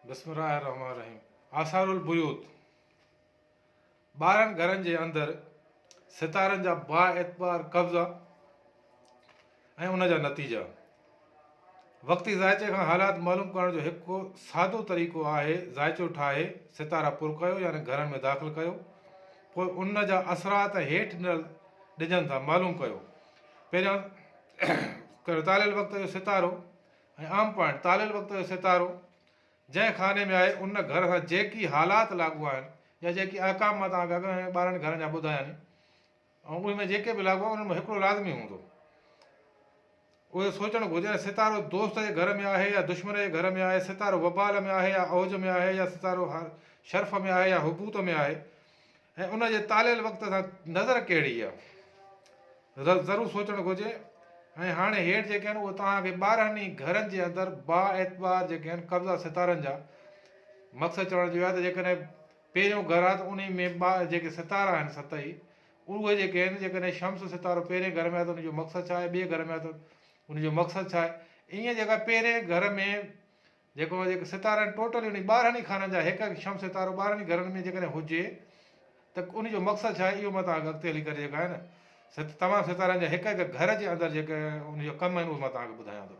बिस्मिल्लाहिर्रहमानिर्रहीम। आसारुल बुयूत, ॿारहनि घरनि जे अंदरि सितारनि जा बाएतबार कब्ज़ा ऐं उन जा नतीजा। वक़्ती ज़ाइचे खां हालात मालूम करण जो हिकु सादो तरीक़ो आहे ज़ाइचो ठाहे सितारा पुर कयो, यानी घरनि में दाख़िल कयो, पोइ उन जा असरात हेठि ॾिजनि था मालूम कयो। पहिरियां तालियल वक़्त जो सितारो ऐं आम पॉइंट तालियल वक़्त जो सितारो जंहिं खाने में आहे उन घर सां जेकी हालात लागू आहिनि या जेकी अहकाम मां तव्हांखे अॻु ॿारहनि घरनि जा ॿुधाया आहिनि ऐं उन में जेके बि लागू आहे उन में हिकिड़ो लाज़मी हूंदो, उहे सोचणु घुरिजे। सितारो दोस्त जे घर में आहे या दुश्मन जे घर में आहे, सितारो वबाल में आहे या औज में आहे, या सितारो शर्फ़ में आहे या हुबूत में आहे, ऐं उन जे तालियल वक़्त सां नज़र कहिड़ी आहे ज़रूरु सोचणु घुरिजे। ऐं हाणे हेठि जेके आहिनि उहे तव्हांखे ॿारहनि ई घरनि जे अंदरि बाएतबार जेके आहिनि कब्ज़ा सितारनि जा मक़सदु चवण जो आहे त जेकॾहिं पहिरियों घर आहे त उन में जेके सितारा आहिनि सत ई उहे जेके आहिनि, जेकॾहिं शम्स सितारो पहिरें घर में आहे त उनजो मक़सदु छा आहे, ॿिए घर में आहे त उनजो मक़सदु छा आहे। ईअं जेका पहिरें घर में जेके सितारा आहिनि टोटली उन ॿारहनि ई खाननि जा हिकु हिकु शम्स सितारो ॿारहनि ई घरनि में जेकॾहिं हुजे त उनजो मक़सदु छा आहे, इहो मां तव्हांखे अॻिते हली करे जेका आहे न तमामु सितारनि जा हिकु हिकु घर जे अंदरि जेके उनजो कमु आहिनि उहो मां तव्हांखे ॿुधायां थो।